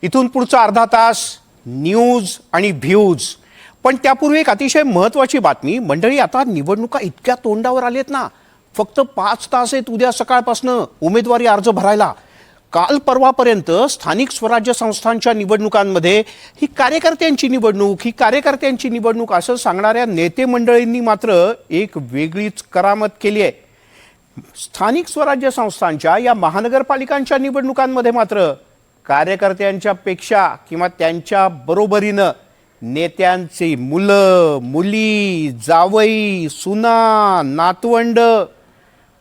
इथून पुढचा अर्धा तास न्यूज आणि व्ह्यूज. पण त्यापूर्वी एक अतिशय महत्त्वाची बातमी. मंडळी, आता निवडणुका इतक्या तोंडावर आलेत ना, फक्त 5 तास आहेत उद्या सकाळपासनं उमेदवारी अर्ज भरायला. काल परवापर्यंत स्थानिक स्वराज्य संस्थांच्या निवडणुकांमध्ये ही कार्यकर्त्यांची निवडणूक असं सांगणाऱ्या नेते मंडळींनी मात्र एक वेगळीच करामत केली आहे. स्थानिक स्वराज्य संस्थांच्या या महानगरपालिकांच्या निवडणुकांमध्ये मात्र कार्यकर्त्यांच्या पेक्षा किंवा त्यांच्या बरोबरीनं नेत्यांची मुलं, मुली, जावई, सुना, नातवंड,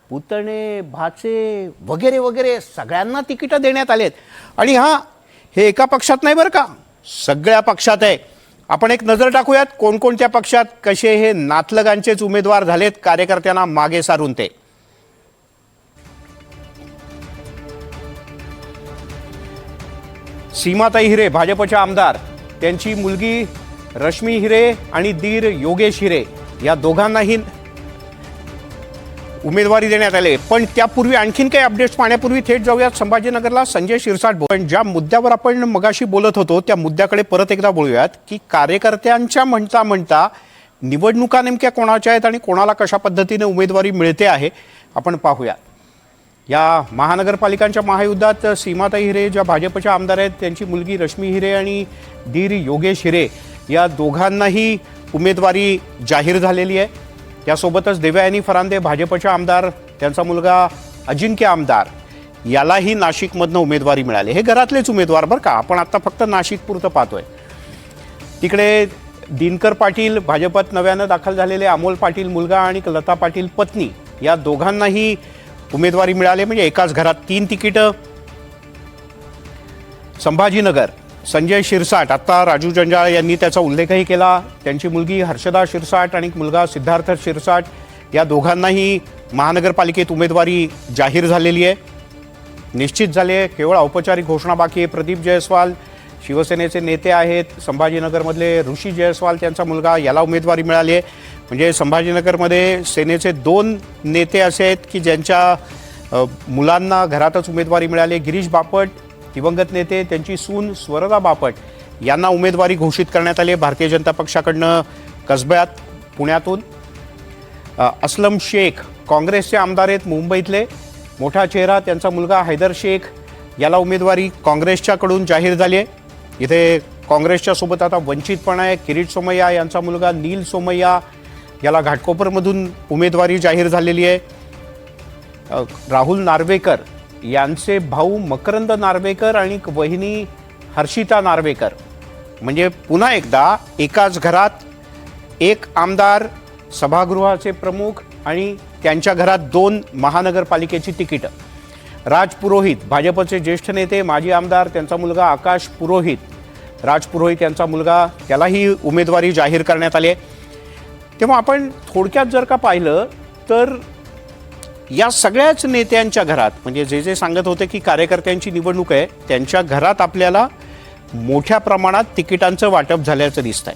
पुतणे, भाचे वगैरे वगैरे सगळ्यांना तिकीटं देण्यात आलेत. आणि हे एका पक्षात नाही बरं का, सगळ्या पक्षात आहे. आपण एक नजर टाकूयात कोणकोणत्या पक्षात कसे हे नातलगांचेच उमेदवार झालेत कार्यकर्त्यांना मागे सारून ते. सीमाताई हिरे भाजपच्या आमदार, त्यांची मुलगी रश्मी हिरे आणि दीर योगेश हिरे या दोघांनाही उमेदवारी देण्यात आले. पण त्यापूर्वी आणखीन काही अपडेट्स पाहण्यापूर्वी थेट जाऊयात संभाजीनगरला. संजय शिरसाट. पण ज्या मुद्द्यावर आपण मगाशी बोलत होतो त्या मुद्द्याकडे परत एकदा बोलूयात की कार्यकर्त्यांच्या म्हणता निवडणुका नेमक्या कोणाच्या आहेत आणि कोणाला कशा पद्धतीने उमेदवारी मिळते आहे आपण पाहूयात. या महानगरपालिकांच्या महायुद्धात सीमाताई हिरे ज्या भाजपच्या आमदार आहेत, त्यांची मुलगी रश्मी हिरे आणि दीर योगेश हिरे या दोघांनाही उमेदवारी जाहीर झालेली आहे. यासोबतच देवयानी फरांदे भाजपच्या आमदार, त्यांचा मुलगा अजिंक्य आमदार यालाही नाशिकमधनं उमेदवारी मिळाली. हे घरातलेच उमेदवार बरं का, आपण आता फक्त नाशिकपुरतं पाहतोय. तिकडे दिनकर पाटील भाजपत नव्यानं दाखल झालेले अमोल पाटील मुलगा आणि लता पाटील पत्नी या दोघांनाही उमेदवारी मिळाली. म्हणजे एकाच घरात 3 तिकीटं. संभाजीनगर संजय शिरसाट, आता राजू जंजाळ यांनी त्याचा उल्लेखही केला. त्यांची मुलगी हर्षदा शिरसाट आणि मुलगा सिद्धार्थ शिरसाट या दोघांनाही महानगरपालिकेत उमेदवारी जाहीर झालेली आहे, निश्चित झाली आहे. केवळ औपचारिक घोषणा बाकी आहे. प्रदीप जयस्वाल शिवसेनेचे नेते आहेत. संभाजीनगरमधले ऋषी जयस्वाल त्यांचा मुलगा याला उमेदवारी मिळाली आहे. म्हणजे संभाजीनगरमध्ये सेनेचे 2 नेते असे आहेत की ज्यांच्या मुलांना घरातच उमेदवारी मिळाली. गिरीश बापट दिवंगत नेते, त्यांची सून स्वरदा बापट यांना उमेदवारी घोषित करण्यात आली भारतीय जनता पक्षाकडनं कसब्यात पुण्यातून. असलम शेख काँग्रेसचे आमदार आहेत मुंबईतले. मोठा चेहरा त्यांचा मुलगा हैदर शेख याला उमेदवारी काँग्रेसच्याकडून जाहीर झाली आहे. इथे काँग्रेसच्या सोबत आता वंचित पण आहे. किरीट सोमय्या यांचा मुलगा नील सोमय्या याला घाटकोपरमधून उमेदवारी जाहीर झालेली आहे. राहुल नार्वेकर यांचे भाऊ मकरंद नार्वेकर आणि वहिनी हर्षिता नार्वेकर. म्हणजे पुन्हा एकदा एकाच घरात एक आमदार, सभागृहाचे प्रमुख आणि त्यांच्या घरात 2 महानगरपालिकेची तिकीटं. राज पुरोहित भाजपचे ज्येष्ठ नेते, माजी आमदार, त्यांचा मुलगा आकाश पुरोहित, राज पुरोहित यांचा मुलगा, त्यालाही उमेदवारी जाहीर करण्यात आली आहे. तेव्हा आपण थोडक्यात जर का पाहिलं तर या सगळ्याच नेत्यांच्या घरात, म्हणजे जे सांगत होते की कार्यकर्त्यांची निवडणूक आहे, त्यांच्या घरात आपल्याला मोठ्या प्रमाणात तिकिटांचं वाटप झाल्याचं दिसतंय.